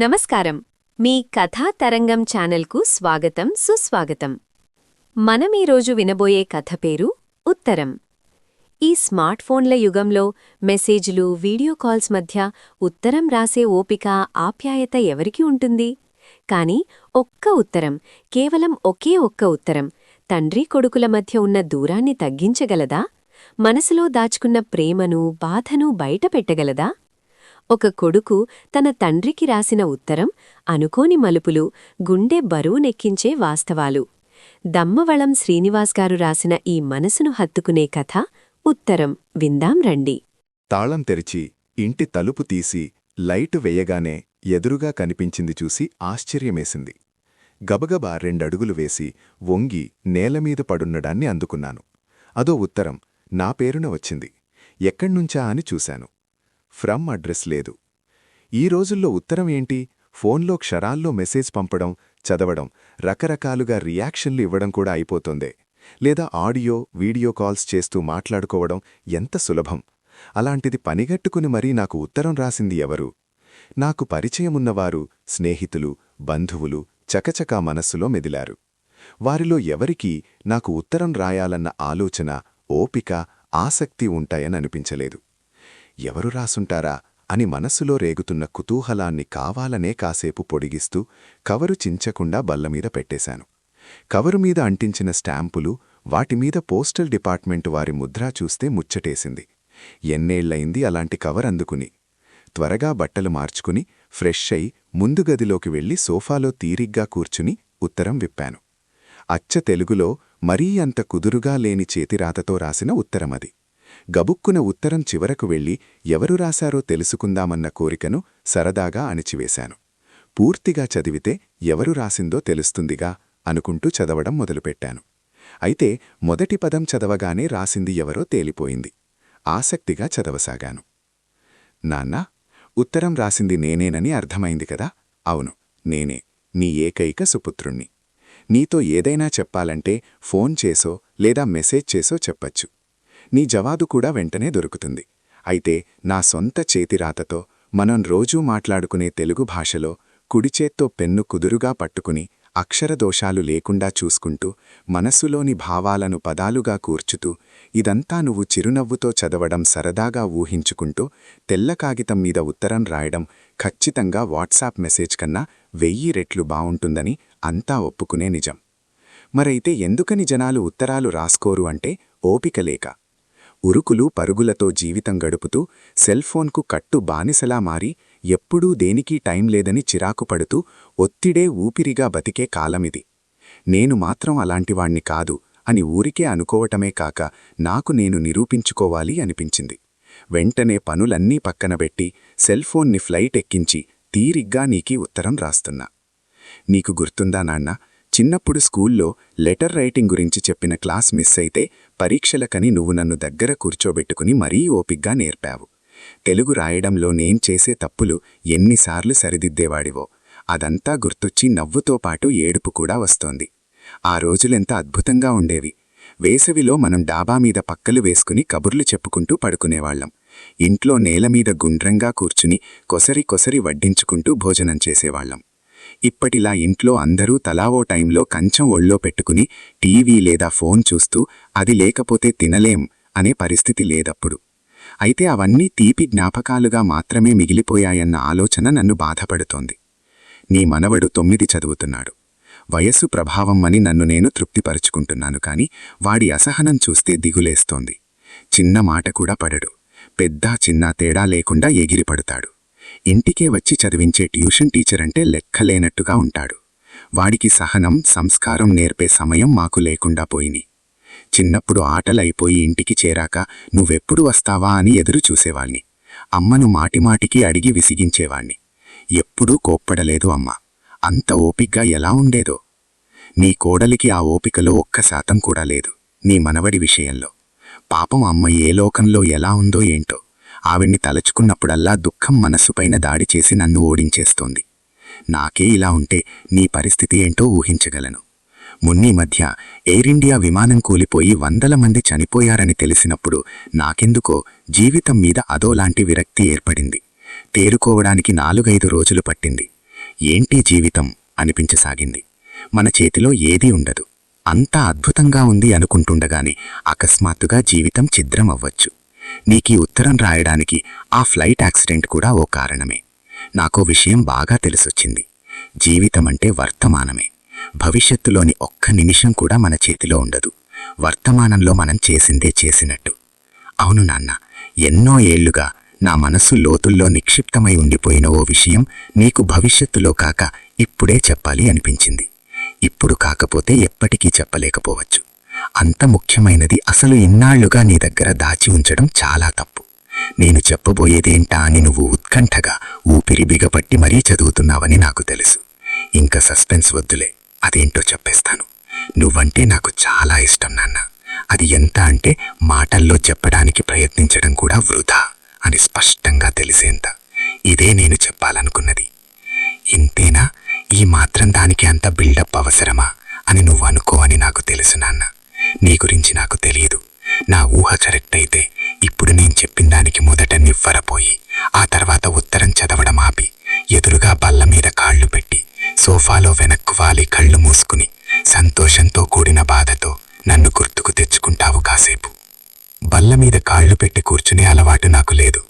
నమస్కారం. మీ కథా తరంగం ఛానల్కు స్వాగతం, సుస్వాగతం. మనం ఈరోజు వినబోయే కథ పేరు ఉత్తరం. ఈ స్మార్ట్ ఫోన్ల యుగంలో మెసేజ్లు, వీడియో కాల్స్ మధ్య ఉత్తరం రాసే ఓపిక, ఆప్యాయత ఎవరికి ఉంటుంది? కాని ఒక్క ఉత్తరం, కేవలం ఒకే ఒక్క ఉత్తరం తండ్రి కొడుకుల మధ్య ఉన్న దూరాన్ని తగ్గించగలదా? మనసులో దాచుకున్న ప్రేమను, బాధను బయటపెట్టగలదా? ఒక కొడుకు తన తండ్రికి రాసిన ఉత్తరం, అనుకోని మలుపులు, గుండె బరువునెక్కించే వాస్తవాలు. దమ్మవళం శ్రీనివాస్ గారు రాసిన ఈ మనసును హత్తుకునే కథ ఉత్తరం విందాం రండి. తాళం తెరిచి ఇంటి తలుపు తీసి లైటు వెయ్యగానే ఎదురుగా కనిపించింది చూసి ఆశ్చర్యమేసింది. గబగబా 2 అడుగులు వేసి వంగి నేలమీద పడున్నడాన్ని అందుకున్నాను. అదో ఉత్తరం నా పేరున వచ్చింది. ఎక్కడ్నుంచా అని చూశాను. ఫ్రమ్ అడ్రస్ లేదు. ఈ రోజుల్లో ఉత్తరం ఏంటి, ఫోన్లో క్షరాల్లో మెసేజ్ పంపడం, చదవడం, రకరకాలుగా రియాక్షన్లు ఇవ్వడం కూడా అయిపోతోందే. లేదా ఆడియో, వీడియో కాల్స్ చేస్తూ మాట్లాడుకోవడం ఎంత సులభం. అలాంటిది పనిగట్టుకుని మరీ నాకు ఉత్తరం రాసింది ఎవరు? నాకు పరిచయమున్నవారు, స్నేహితులు, బంధువులు చకచకా మనస్సులో మెదిలారు. వారిలో ఎవరికీ నాకు ఉత్తరం రాయాలన్న ఆలోచన, ఓపిక, ఆసక్తి ఉంటాయననిపించలేదు. ఎవరు రాసుంటారా అని మనస్సులో రేగుతున్న కుతూహలాన్ని కావాలనే కాసేపు పొడిగిస్తూ కవరు చించకుండా బల్లమీద పెట్టేశాను. కవరుమీద అంటించిన స్టాంపులు, వాటిమీద పోస్టల్ డిపార్ట్మెంటు వారి ముద్రా చూస్తే ముచ్చటేసింది. ఎన్నేళ్లయింది అలాంటి కవర్ అందుకుని. త్వరగా బట్టలు మార్చుకుని ఫ్రెష్ అయి ముందు గదిలోకి వెళ్లి సోఫాలో తీరిగ్గా కూర్చుని ఉత్తరం విప్పాను. అచ్చ తెలుగులో మరీ అంత కుదురుగా లేని చేతిరాతతో రాసిన ఉత్తరమది. గబుక్కున ఉత్తరం చివరకు వెళ్లి ఎవరు రాశారో తెలుసుకుందామన్న కోరికను సరదాగా అణిచివేశాను. పూర్తిగా చదివితే ఎవరు రాసిందో తెలుస్తుందిగా అనుకుంటూ చదవడం మొదలుపెట్టాను. అయితే మొదటి పదం చదవగానే రాసింది ఎవరో తేలిపోయింది. ఆసక్తిగా చదవసాగాను. నాన్నా, ఉత్తరం రాసింది నేనేనని అర్థమైంది కదా? అవును, నేనే, నీ ఏకైక సుపుత్రుణ్ణి. నీతో ఏదైనా చెప్పాలంటే ఫోన్ చేసో లేదా మెసేజ్ చేసో చెప్పచ్చు. నీ జవాబు కూడా వెంటనే దొరుకుతుంది. అయితే నా సొంత చేతిరాతతో, మనం రోజూ మాట్లాడుకునే తెలుగు భాషలో కుడిచేత్తో పెన్ను కుదురుగా పట్టుకుని అక్షరదోషాలు లేకుండా చూసుకుంటూ, మనస్సులోని భావాలను పదాలుగా కూర్చుతూ, ఇదంతా నువ్వు చిరునవ్వుతో చదవడం సరదాగా ఊహించుకుంటూ తెల్ల కాగితం మీద ఉత్తరం రాయడం ఖచ్చితంగా వాట్సాప్ మెసేజ్ కన్నా 1000 రెట్లు బావుంటుందని అంతా ఒప్పుకునే నిజం. మరైతే ఎందుకని జనాలు ఉత్తరాలు రాసుకోరు అంటే ఓపిక లేక. ఉరుకులు పరుగులతో జీవితం గడుపుతూ సెల్ఫోన్కు కట్టు బానిసలా మారి ఎప్పుడూ దేనికీ టైం లేదని చిరాకుపడుతూ ఒత్తిడే ఊపిరిగా బతికే కాలమిది. నేను మాత్రం అలాంటివాణ్ణి కాదు అని ఊరికే అనుకోవటమే కాక నాకు నేను నిరూపించుకోవాలి అనిపించింది. వెంటనే పనులన్నీ పక్కనబెట్టి సెల్ఫోన్ని ఫ్లైట్ ఎక్కించి తీరిగ్గా నీకీ ఉత్తరం రాస్తున్నా. నీకు గుర్తుందా నాన్నా, చిన్నప్పుడు స్కూల్లో లెటర్ రైటింగ్ గురించి చెప్పిన క్లాస్ మిస్ అయితే పరీక్షలకని నువ్వు నన్ను దగ్గర కూర్చోబెట్టుకుని మరీ ఓపిగ్గా నేర్పావు. తెలుగు రాయడంలో నేను చేసే తప్పులు ఎన్నిసార్లు సరిదిద్దేవాడివో అదంతా గుర్తొచ్చి నవ్వుతో పాటు ఏడుపు కూడా వస్తోంది. ఆ రోజులెంత అద్భుతంగా ఉండేవి. వేసవిలో మనం డాబామీద పక్కలు వేసుకుని కబుర్లు చెప్పుకుంటూ పడుకునేవాళ్లం. ఇంట్లో నేలమీద గుండ్రంగా కూర్చుని కొసరి కొసరి వడ్డించుకుంటూ భోజనం చేసేవాళ్లం. ఇప్పటిలా ఇంట్లో అందరూ తలావో టైంలో కంచం ఒళ్ళో పెట్టుకుని టీవీ లేదా ఫోన్ చూస్తూ అది లేకపోతే తినలేం అనే పరిస్థితి లేదప్పుడు. అయితే అవన్నీ తీపి జ్ఞాపకాలుగా మాత్రమే మిగిలిపోయాయన్న ఆలోచన నన్ను బాధపడుతోంది. నీ మనవడు 9 చదువుతున్నాడు. వయస్సు ప్రభావం అని నన్ను నేను తృప్తిపరుచుకుంటున్నాను, కాని వాడి అసహనం చూస్తే దిగులేస్తోంది. చిన్న మాట కూడా పడడు. పెద్ద చిన్న తేడా లేకుండా ఎగిరిపడుతాడు. ఇంటికే వచ్చి చదివించే ట్యూషన్ టీచర్ అంటే లెక్కలేనట్టుగా ఉంటాడు. వాడికి సహనం, సంస్కారం నేర్పే సమయం మాకు లేకుండా పోయిని. చిన్నప్పుడు ఆటలైపోయి ఇంటికి చేరాక నువ్వెప్పుడు వస్తావా అని ఎదురు చూసేవాణ్ణి. అమ్మను మాటిమాటికి అడిగి విసిగించేవాణ్ణి. ఎప్పుడూ కోప్పడలేదు అమ్మ. అంత ఓపిగ్గా ఎలా ఉండేదో. నీ కోడలికి ఆ ఓపికలో 1% కూడా లేదు నీ మనవడి విషయంలో. పాపం అమ్మ ఏ లోకంలో ఎలా ఉందో ఏంటో. ఆవిడ్ని తలచుకున్నప్పుడల్లా దుఃఖం మనస్సుపైన దాడి చేసి నన్ను ఓడించేస్తోంది. నాకే ఇలా ఉంటే నీ పరిస్థితి ఏంటో ఊహించగలను. మొన్నీ మధ్య ఎయిర్ ఇండియా విమానం కూలిపోయి 100 మంది చనిపోయారని తెలిసినప్పుడు నాకెందుకో జీవితం మీద అదోలాంటి విరక్తి ఏర్పడింది. తేరుకోవడానికి 4-5 రోజులు పట్టింది. ఏంటి జీవితం అనిపించసాగింది. మన చేతిలో ఏదీ ఉండదు, అంతా అద్భుతంగా ఉంది అనుకుంటుండగానే అకస్మాత్తుగా జీవితం ఛిద్రం అవ్వచ్చు. నీకీ ఉత్తరం రాయడానికి ఆ ఫ్లైట్ యాక్సిడెంట్ కూడా ఓ కారణమే. నాకో విషయం బాగా తెలిసొచ్చింది. జీవితమంటే వర్తమానమే. భవిష్యత్తులోని ఒక్క నిమిషం కూడా మన చేతిలో ఉండదు. వర్తమానంలో మనం చేసిందే చేసినట్టు. అవును నాన్న, ఎన్నో ఏళ్లుగా నా మనస్సు లోతుల్లో నిక్షిప్తమై ఉండిపోయిన ఓ విషయం నీకు భవిష్యత్తులో కాక ఇప్పుడే చెప్పాలి అనిపించింది. ఇప్పుడు కాకపోతే ఎప్పటికీ చెప్పలేకపోవచ్చు. అంత ముఖ్యమైనది అసలు ఇన్నాళ్లుగా నీ దగ్గర దాచి ఉంచడం చాలా తప్పు. నేను చెప్పబోయేదేంటా అని నువ్వు ఉత్కంఠగా ఊపిరి బిగపట్టి మరీ చదువుతున్నావని నాకు తెలుసు. ఇంక సస్పెన్స్ వద్దులే, అదేంటో చెప్పేస్తాను. నువ్వంటే నాకు చాలా ఇష్టం నాన్న. అది ఎంత అంటే మాటల్లో చెప్పడానికి ప్రయత్నించడం కూడా వృధా అని స్పష్టంగా తెలిసేంత. ఇదే నేను చెప్పాలనుకున్నది. ఇంతేనా? ఈ మాత్రం దానికి అంత బిల్డప్ అవసరమా అని నువ్వు అనుకో అని నాకు తెలుసు నాన్న. నీ గురించి నాకు తెలియదు. నా ఊహ కరెక్ట్ అయితే ఇప్పుడు నేను చెప్పిన దానికి మొదట నివ్వరపోయి ఆ తర్వాత ఉత్తరం చదవడం ఆపి ఎదురుగా బల్ల మీద కాళ్ళు పెట్టి సోఫాలో వెనక్కు వాలి కళ్ళు మూసుకుని సంతోషంతో కూడిన బాధతో నన్ను గుర్తుకు తెచ్చుకుంటావు కాసేపు. బల్ల మీద కాళ్ళు పెట్టి కూర్చునే అలవాటు నాకు లేదు.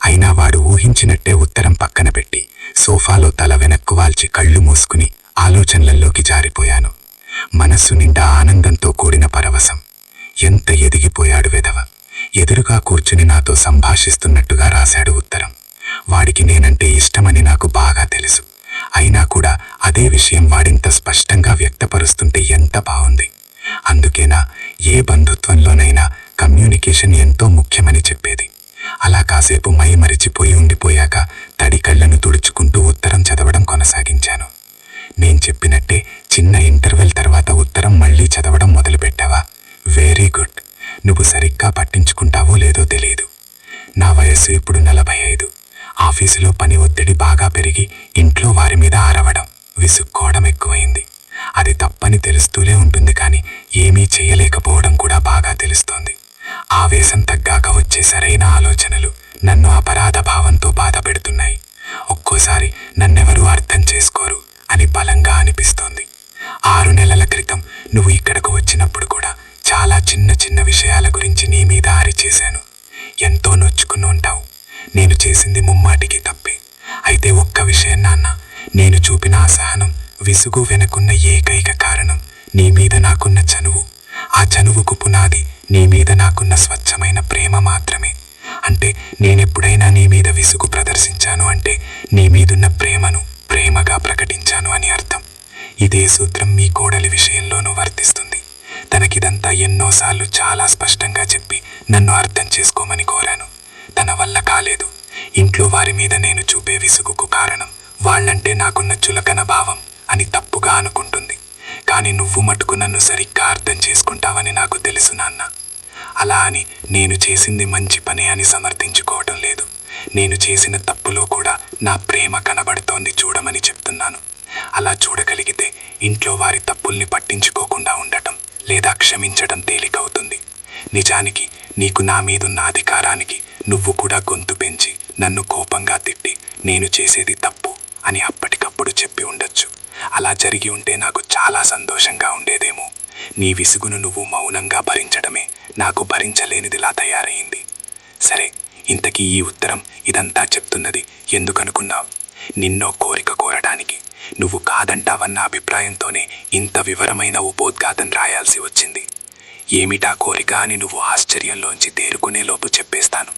అయినా వాడు ఊహించినట్టే ఉత్తరం పక్కన పెట్టి సోఫాలో తల వెనక్కు వాల్చి కళ్ళు మూసుకుని ఆలోచనలలోకి జారిపోయాను. మనస్సు నిండా ఆనందంతో కూడిన పరవశం. ఎంత ఎదిగిపోయాడు వెధవ! ఎదురుగా కూర్చుని నాతో సంభాషిస్తున్నట్టుగా రాశాడు ఉత్తరం. వాడికి నేనంటే ఇష్టమని నాకు బాగా తెలుసు. అయినా కూడా అదే విషయం వాడింత స్పష్టంగా వ్యక్తపరుస్తుంటే ఎంత బావుంది. అందుకేనా ఏ బంధుత్వంలోనైనా కమ్యూనికేషన్ ఎంతో ముఖ్యమని చెప్పేది. అలా కాసేపు మరిచిపోయి ఉండిపోయాక తడి కళ్ళను తుడుచుకుంటూ ఉత్తరం చదవడం కొనసాగించాను. నేను చెప్పినట్టే చిన్న ఇంటర్వెల్ తర్వాత ఉత్తరం మళ్ళీ చదవడం మొదలుపెట్టావా? Very good. నువ్వు సరిగ్గా పట్టించుకుంటావో లేదో తెలియదు. నా వయస్సు ఇప్పుడు 45. ఆఫీసులో పని ఒత్తిడి బాగా పెరిగి ఇంట్లో వారి మీద అరవడం, విసుక్కోవడం ఎక్కువైంది. అది తప్పని తెలుస్తూనే ఉంటుంది, కానీ ఏమీ చెయ్యలేకపోవడం కూడా బాగా తెలుస్తోంది. ఆవేశం తగ్గాక వచ్చే సరైన ఆలోచనలు నన్ను అపరాధ భావంతో బాధ పెడుతున్నాయి. ఒక్కోసారి నన్నెవరూ అర్థం చేసుకోరు అని బలంగా అనిపిస్తోంది. 6 నెలల క్రితం నువ్వు ఇక్కడకు వచ్చినప్పుడు కూడా చాలా చిన్న చిన్న విషయాల గురించి నీ మీద అరిచేశాను. ఎంతో నొచ్చుకుని ఉంటావు. నేను చేసింది ముమ్మాటికి తప్పే. అయితే ఒక్క విషయం నాన్న, నేను చూపిన అసహనం, విసుగు వెనకున్న ఏకైక కారణం నీ మీద నాకున్న చనువు. ఆ చనువుకు పునాది నీ మీద నాకున్న స్వచ్ఛమైన ప్రేమ మాత్రమే. అంటే నేనెప్పుడైనా నీ మీద విసుగు ప్రదర్శించాను అంటే నీ మీదున్న ప్రేమను ప్రేమగా ప్రకటించాను అని అర్థం. ఇదే సూత్రం మీ కోడలి విషయంలోనూ వర్తిస్తుంది. తనకిదంతా ఎన్నోసార్లు చాలా స్పష్టంగా చెప్పి నన్ను అర్థం చేసుకోమని కోరాను. తన వల్ల కాలేదు. ఇంట్లో వారి మీద నేను చూపే విసుగుకు కారణం వాళ్ళంటే నాకున్న చులకన భావం అని తప్పుగా అనుకుంటుంది. కానీ నువ్వు మటుకు నన్ను సరిగ్గా అర్థం చేసుకుంటావని నాకు తెలుసు నాన్న. అలా అని నేను చేసింది మంచి పనే అని సమర్థించుకోవటం లేదు. నేను చేసిన తప్పులో కూడా నా ప్రేమ కనబడుతోంది చూడమని చెప్తున్నాను. అలా చూడగలిగితే ఇంట్లో వారి తప్పుల్ని పట్టించుకోకుండా ఉండటం లేదా క్షమించడం తేలికవుతుంది. నిజానికి నీకు నా మీదున్న అధికారానికి నువ్వు కూడా గొంతు పెంచి నన్ను కోపంగా తిట్టి నేను చేసేది తప్పు అని అప్పటికప్పుడు చెప్పి ఉండొచ్చు. అలా జరిగి ఉంటే నాకు చాలా సంతోషంగా ఉండేదేమో. నీ విసుగును నువ్వు మౌనంగా భరించడమే నాకు భరించలేనిదిలా తయారైంది. సరే, ఇంతకీ ఈ ఉత్తరం ఇదంతా చెప్తున్నది ఎందుకనుకున్నావు? నిన్నో కోరిక కోరడానికి. నువ్వు కాదంటావన్న అభిప్రాయంతోనే ఇంత వివరమైన ఉపోద్ఘాతం రాయాల్సి వచ్చింది. ఏమిటా కోరిక అని నువ్వు ఆశ్చర్యంలోంచి తేరుకునేలోపు చెప్పేస్తాను.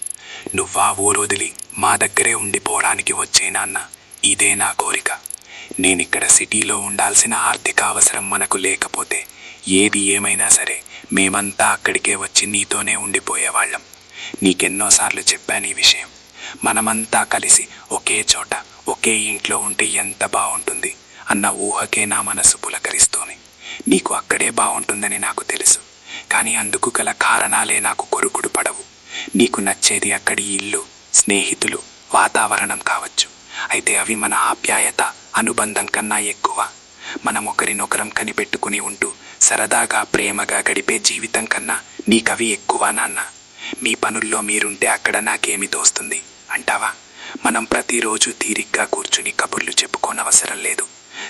నువ్వా ఊరొదిలి మా దగ్గరే ఉండిపోవడానికి వచ్చే నాన్న, ఇదే నా కోరిక. నేనిక్కడ సిటీలో ఉండాల్సిన ఆర్థిక అవసరం మనకు లేకపోతే ఏది ఏమైనా సరే మేమంతా అక్కడికే వచ్చి నీతోనే ఉండిపోయేవాళ్ళం. నీకెన్నోసార్లు చెప్పాను ఈ విషయం. మనమంతా కలిసి ఒకే చోట ఒకే ఇంట్లో ఉంటే ఎంత బాగుంటుంది అన్న ఊహకే నా మనసు పులకరిస్తోంది. నీకు అక్కడే బాగుంటుందని నాకు తెలుసు, కానీ అందుకు గల కారణాలే నాకు కొరుకుడు పడవు. నీకు నచ్చేది అక్కడి ఇల్లు, స్నేహితులు, వాతావరణం కావచ్చు. అయితే అవి మన ఆప్యాయత, అనుబంధం కన్నా ఎక్కువ. మనం ఒకరినొకరం కనిపెట్టుకుని ఉంటూ సరదాగా ప్రేమగా గడిపే జీవితం కన్నా నీకవి ఎక్కువ నాన్న. మీ పనుల్లో మీరుంటే అక్కడ నాకేమి తోస్తుంది అంటావా? మనం ప్రతిరోజు తీరిగ్గా కూర్చుని కబుర్లు చెప్పుకోనవసరం లేదు.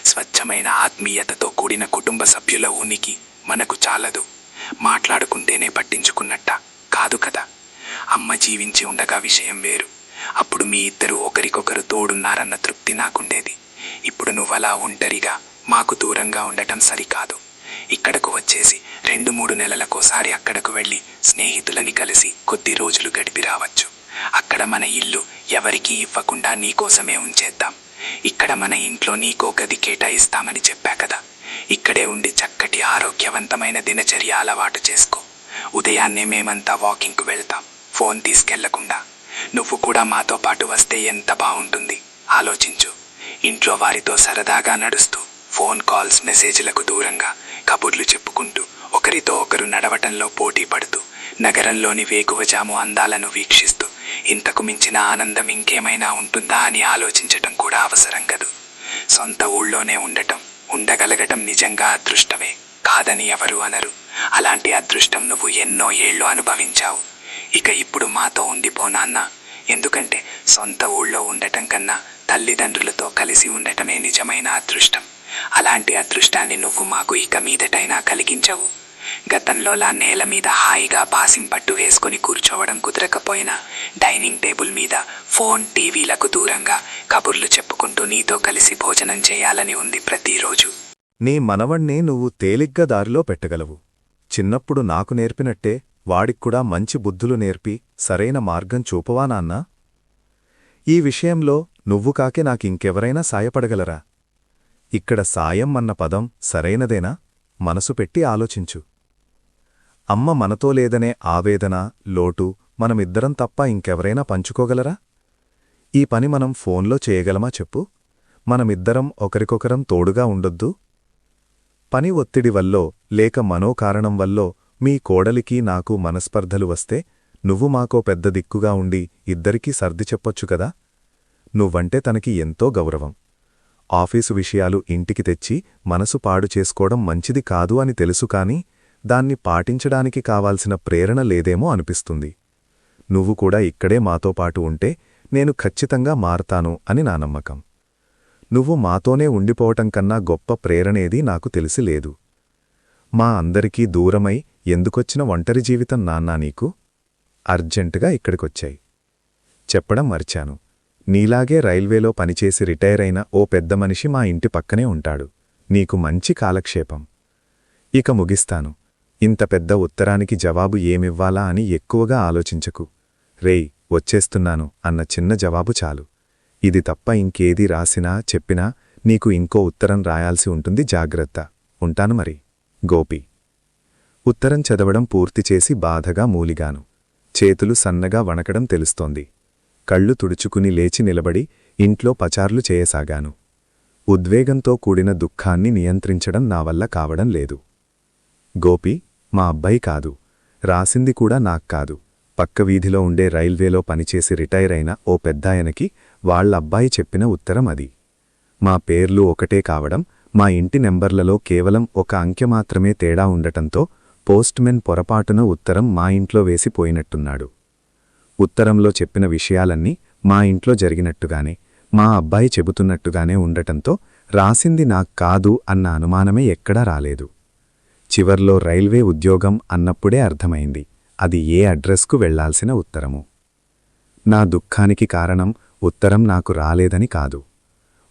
స్వచ్ఛమైన ఆత్మీయతతో కూడిన కుటుంబ సభ్యుల ఉనికి మనకు చాలదు. మాట్లాడుకుంటేనే పట్టించుకున్నట్ట కాదు కదా. అమ్మ జీవించి ఉండగా విషయం వేరు. అప్పుడు మీ ఇద్దరు ఒకరికొకరు తోడున్నారన్న తృప్తి నాకుండేది. ఇప్పుడు నువ్వలా ఒంటరిగా మాకు దూరంగా ఉండటం సరికాదు. ఇక్కడకు వచ్చేసి 2-3 నెలలకోసారి అక్కడకు వెళ్ళి స్నేహితులని కలిసి కొద్ది రోజులు గడిపి రావచ్చు. అక్కడ మన ఇల్లు ఎవరికీ ఇవ్వకుండా నీకోసమే ఉంచేద్దాం. ఇక్కడ మన ఇంట్లో నీకో గది కేటాయిస్తామని చెప్పా కదా. ఇక్కడే ఉండి చక్కటి ఆరోగ్యవంతమైన దినచర్య అలవాటు చేసుకో. ఉదయాన్నే మేమంతా వాకింగ్కు వెళ్తాం, ఫోన్ తీసుకెళ్లకుండా. నువ్వు కూడా మాతో పాటు వస్తే ఎంత బాగుంటుంది ఆలోచించు. ఇంట్లో వారితో సరదాగా నడుస్తూ, ఫోన్ కాల్స్ మెసేజ్లకు దూరంగా కబుర్లు చెప్పుకుంటూ, ఒకరితో ఒకరు నడవటంలో పోటీ పడుతూ, నగరంలోని వేకువజాము అందాలను వీక్షిస్తూ, ఇంతకు మించిన ఆనందం ఇంకేమైనా ఉంటుందా అని ఆలోచించటం కూడా అవసరం కదూ. సొంత ఊళ్ళోనే ఉండగలగటం నిజంగా అదృష్టమే, కాదని ఎవరు అనరు. అలాంటి అదృష్టం నువ్వు ఎన్నో ఏళ్ళు అనుభవించావు. ఇక ఇప్పుడు మాతో ఉండిపో నాన్న. ఎందుకంటే సొంత ఊళ్ళో ఉండటం కన్నా తల్లిదండ్రులతో కలిసి ఉండటమే నిజమైన అదృష్టం. అలాంటి అదృష్టాన్ని నువ్వు మాకు ఇక మీదటైనా కలిగించవు. గతంలోలా నేల మీద హాయిగా పాసింపట్టు వేసుకుని కూర్చోవడం కుదరకపోయినా డైనింగ్ టేబుల్ మీద ఫోన్, టీవీలకు దూరంగా కబుర్లు చెప్పుకుంటూ నీతో కలిసి భోజనం చేయాలని ఉంది ప్రతిరోజు. నీ మనవణ్ణి నువ్వు తేలిగ్గా దారిలో పెట్టగలవు. చిన్నప్పుడు నాకు నేర్పినట్టే వాడిక్కూడా మంచి బుద్ధులు నేర్పి సరైన మార్గం చూపవా నాన్నా? ఈ విషయంలో నువ్వు కాకే నాకింకెవరైనా సాయపడగలరా? ఇక్కడ సాయం అన్న పదం సరైనదేనా? మనసు పెట్టి ఆలోచించు. అమ్మ మనతో లేదనే ఆవేదన, లోటు మనమిద్దరం తప్ప ఇంకెవరైనా పంచుకోగలరా? ఈ పని మనం ఫోన్లో చేయగలమా చెప్పు? మనమిద్దరం ఒకరికొకరం తోడుగా ఉండొద్దు? పని ఒత్తిడి వల్లో లేక మనో కారణం వల్లో మీ కోడలికి నాకు మనస్పర్ధలు వస్తే నువ్వు మాకో పెద్ద దిక్కుగా ఉండి ఇద్దరికీ సర్ది చెప్పొచ్చు కదా. నువ్వంటే తనకి ఎంతో గౌరవం. ఆఫీసు విషయాలు ఇంటికి తెచ్చి మనసు పాడు చేసుకోవడం మంచిది కాదు అని తెలుసు కాని దాన్ని పాటించడానికి కావాల్సిన ప్రేరణ లేదేమో అనిపిస్తుంది. నువ్వు కూడా ఇక్కడే మాతో పాటు ఉంటే నేను ఖచ్చితంగా మారతాను అని నా నమ్మకం. నువ్వు మాతోనే ఉండిపోవటం కన్నా గొప్ప ప్రేరణేదీ నాకు తెలిసి లేదు. మా అందరికీ దూరమై ఎందుకొచ్చిన ఒంటరి జీవితం నాన్నా నీకు? అర్జెంటుగా ఇక్కడికొచ్చాయి. చెప్పడం మర్చాను. నీలాగే రైల్వేలో పనిచేసి రిటైర్ అయిన ఓ పెద్ద మనిషి మా ఇంటి పక్కనే ఉంటాడు. నీకు మంచి కాలక్షేపం. ఇక ముగిస్తాను. ఇంత పెద్ద ఉత్తరానికి జవాబు ఏమివ్వాలా అని ఎక్కువగా ఆలోచించకు. రేయ్ వచ్చేస్తున్నాను అన్న చిన్న జవాబు చాలు. ఇది తప్ప ఇంకేదీ రాసినా చెప్పినా నీకు ఇంకో ఉత్తరం రాయాల్సి ఉంటుంది. జాగ్రత్త. ఉంటాను మరి. గోపి. ఉత్తరం చదవడం పూర్తిచేసి బాధగా మూలిగాను. చేతులు సన్నగా వణకడం తెలుస్తోంది. కళ్ళు తుడుచుకుని లేచి నిలబడి ఇంట్లో పచార్లు చేయసాగాను. ఉద్వేగంతో కూడిన దుఃఖాన్ని నియంత్రించడం నా వల్ల కావడం లేదు. గోపి మా అబ్బాయి కాదు. రాసింది కూడా నాక్కాదు. పక్క వీధిలో ఉండే రైల్వేలో పనిచేసి రిటైర్ అయిన ఓ పెద్దాయనకి వాళ్ళబ్బాయి చెప్పిన ఉత్తరం అది. మా పేర్లు ఒకటే కావడం, మా ఇంటి నెంబర్లలో కేవలం ఒక అంకె మాత్రమే తేడా ఉండటంతో పోస్ట్మెన్ పొరపాటున ఉత్తరం మా ఇంట్లో వేసిపోయినట్టున్నాడు. ఉత్తరంలో చెప్పిన విషయాలన్నీ మా ఇంట్లో జరిగినట్టుగానే, మా అబ్బాయి చెబుతున్నట్టుగానే ఉండటంతో రాసింది నాక్కాదు అన్న అనుమానమే ఎక్కడా రాలేదు. చివర్లో రైల్వే ఉద్యోగం అన్నప్పుడే అర్థమైంది అది ఏ అడ్రస్కు వెళ్లాల్సిన ఉత్తరము. నా దుఃఖానికి కారణం ఉత్తరం నాకు రాలేదని కాదు.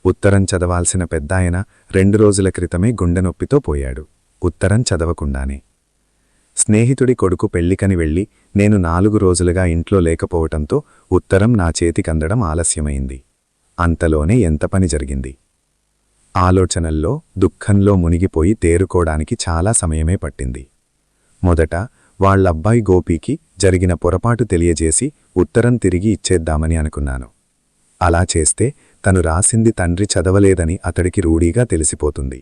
ఉత్తరం చదవాల్సిన పెద్దాయన 2 రోజుల క్రితమే గుండెనొప్పితో పోయాడు, ఉత్తరం చదవకుండానే. స్నేహితుడి కొడుకు పెళ్లికని వెళ్ళి నేను 4 రోజులుగా ఇంట్లో లేకపోవటంతో ఉత్తరం నా చేతికందడం ఆలస్యమైంది. అంతలోనే ఎంత పని జరిగింది. ఆలోచనల్లో దుఃఖంలో మునిగిపోయి తేరుకోడానికి చాలా సమయమే పట్టింది. మొదట వాళ్ళబ్బాయి గోపీకి జరిగిన పొరపాటు తెలియజేసి ఉత్తరం తిరిగి ఇచ్చేద్దామని అనుకున్నాను. అలా చేస్తే తను రాసింది తండ్రి చదవలేదని అతడికి రూఢీగా తెలిసిపోతుంది.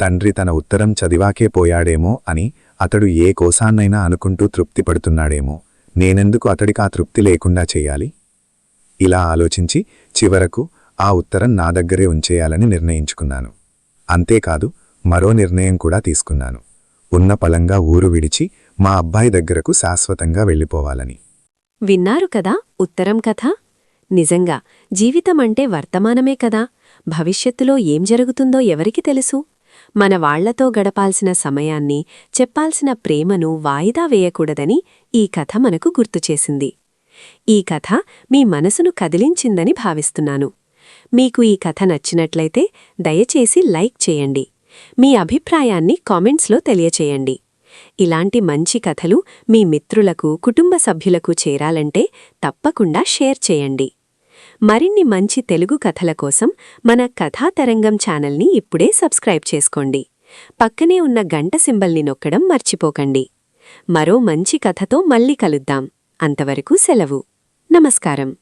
తండ్రి తన ఉత్తరం చదివాకే పోయాడేమో అని అతడు ఏ కోసాన్నైనా అనుకుంటూ తృప్తిపడుతున్నాడేమో, నేనెందుకు అతడికా తృప్తి లేకుండా చెయ్యాలి? ఇలా ఆలోచించి చివరకు ఆ ఉత్తరం నా దగ్గరే ఉంచేయాలని నిర్ణయించుకున్నాను. అంతేకాదు మరో నిర్ణయం కూడా తీసుకున్నాను. ఉన్న పలంగా ఊరు విడిచి మా అబ్బాయి దగ్గరకు శాశ్వతంగా వెళ్ళిపోవాలని. విన్నారు కదా ఉత్తరం కథ. నిజంగా జీవితమంటే వర్తమానమే కదా. భవిష్యత్తులో ఏం జరుగుతుందో ఎవరికి తెలుసు? మన వాళ్లతో గడపాల్సిన సమయాన్ని, చెప్పాల్సిన ప్రేమను వాయిదా వేయకూడదని ఈ కథ మనకు గుర్తుచేసింది. ఈ కథ మీ మనసును కదిలించిందని భావిస్తున్నాను. మీకు ఈ కథ నచ్చినట్లయితే దయచేసి లైక్ చేయండి. మీ అభిప్రాయాన్ని కామెంట్స్లో తెలియచేయండి. ఇలాంటి మంచి కథలు మీ మిత్రులకు, కుటుంబ సభ్యులకు చేరాలంటే తప్పకుండా షేర్ చేయండి. మరిన్ని మంచి తెలుగు కథల కోసం మన కథాతరంగం ఛానల్ని ఇప్పుడే సబ్స్క్రైబ్ చేసుకోండి. పక్కనే ఉన్న గంట సింబల్ని నొక్కడం మర్చిపోకండి. మరో మంచి కథతో మళ్ళీ కలుద్దాం. అంతవరకు సెలవు. నమస్కారం.